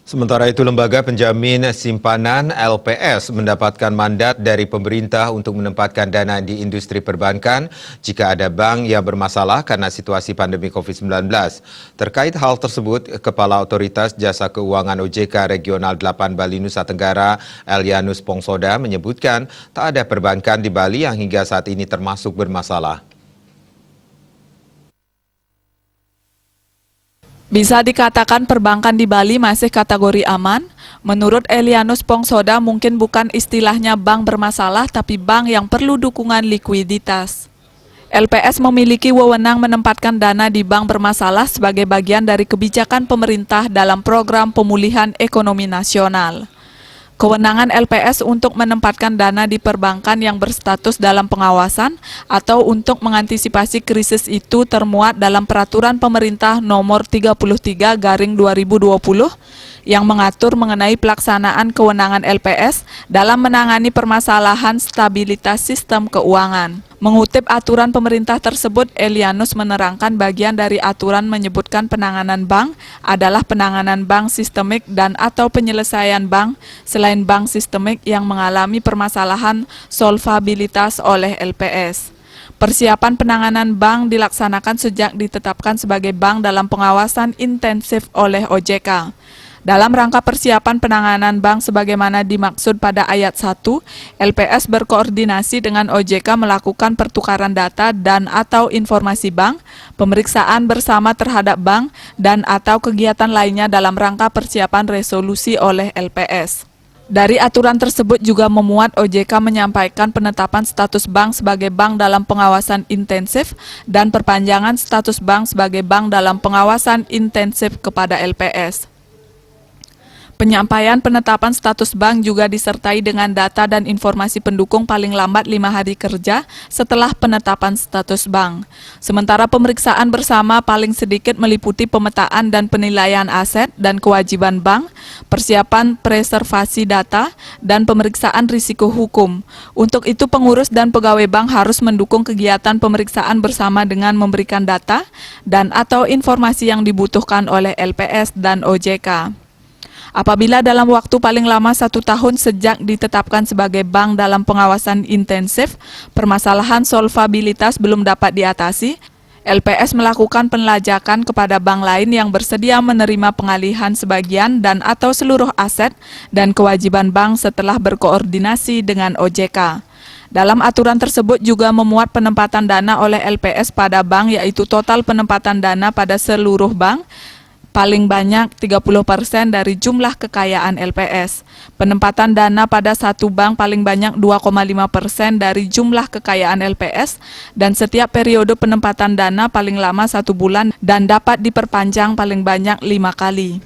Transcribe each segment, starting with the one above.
Sementara itu, Lembaga Penjamin Simpanan LPS mendapatkan mandat dari pemerintah untuk menempatkan dana di industri perbankan jika ada bank yang bermasalah karena situasi pandemi COVID-19. Terkait hal tersebut, Kepala Otoritas Jasa Keuangan OJK Regional 8 Bali Nusa Tenggara, Elianus Pongsoda, menyebutkan tak ada perbankan di Bali yang hingga saat ini termasuk bermasalah. Bisa dikatakan perbankan di Bali masih kategori aman. Menurut Elianus Pongsoda, mungkin bukan istilahnya bank bermasalah, tapi bank yang perlu dukungan likuiditas. LPS memiliki wewenang menempatkan dana di bank bermasalah sebagai bagian dari kebijakan pemerintah dalam program pemulihan ekonomi nasional. Kewenangan LPS untuk menempatkan dana di perbankan yang berstatus dalam pengawasan atau untuk mengantisipasi krisis itu termuat dalam Peraturan Pemerintah Nomor 33/2020 yang mengatur mengenai pelaksanaan kewenangan LPS dalam menangani permasalahan stabilitas sistem keuangan. Mengutip aturan pemerintah tersebut, Elianus menerangkan bagian dari aturan menyebutkan penanganan bank adalah penanganan bank sistemik dan atau penyelesaian bank selain bank sistemik yang mengalami permasalahan solvabilitas oleh LPS. Persiapan penanganan bank dilaksanakan sejak ditetapkan sebagai bank dalam pengawasan intensif oleh OJK. Dalam rangka persiapan penanganan bank sebagaimana dimaksud pada ayat 1, LPS berkoordinasi dengan OJK melakukan pertukaran data dan atau informasi bank, pemeriksaan bersama terhadap bank, dan atau kegiatan lainnya dalam rangka persiapan resolusi oleh LPS. Dari aturan tersebut juga memuat OJK menyampaikan penetapan status bank sebagai bank dalam pengawasan intensif dan perpanjangan status bank sebagai bank dalam pengawasan intensif kepada LPS. Penyampaian penetapan status bank juga disertai dengan data dan informasi pendukung paling lambat 5 hari kerja setelah penetapan status bank. Sementara pemeriksaan bersama paling sedikit meliputi pemetaan dan penilaian aset dan kewajiban bank, persiapan preservasi data, dan pemeriksaan risiko hukum. Untuk itu pengurus dan pegawai bank harus mendukung kegiatan pemeriksaan bersama dengan memberikan data dan atau informasi yang dibutuhkan oleh LPS dan OJK. Apabila dalam waktu paling lama 1 tahun sejak ditetapkan sebagai bank dalam pengawasan intensif, permasalahan solvabilitas belum dapat diatasi, LPS melakukan penelajakan kepada bank lain yang bersedia menerima pengalihan sebagian dan atau seluruh aset dan kewajiban bank setelah berkoordinasi dengan OJK. Dalam aturan tersebut juga memuat penempatan dana oleh LPS pada bank, yaitu total penempatan dana pada seluruh bank, paling banyak 30% dari jumlah kekayaan LPS. Penempatan dana pada satu bank paling banyak 2,5% dari jumlah kekayaan LPS dan setiap periode penempatan dana paling lama 1 bulan dan dapat diperpanjang paling banyak 5 kali.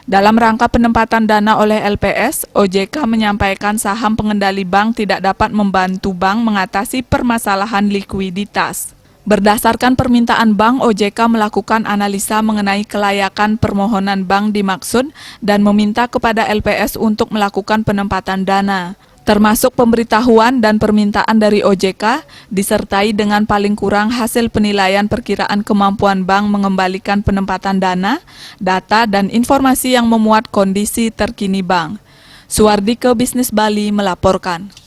Dalam rangka penempatan dana oleh LPS, OJK menyampaikan saham pengendali bank tidak dapat membantu bank mengatasi permasalahan likuiditas. Berdasarkan permintaan bank, OJK melakukan analisa mengenai kelayakan permohonan bank dimaksud dan meminta kepada LPS untuk melakukan penempatan dana, termasuk pemberitahuan dan permintaan dari OJK, disertai dengan paling kurang hasil penilaian perkiraan kemampuan bank mengembalikan penempatan dana, data, dan informasi yang memuat kondisi terkini bank. Suwardike Bisnis Bali melaporkan.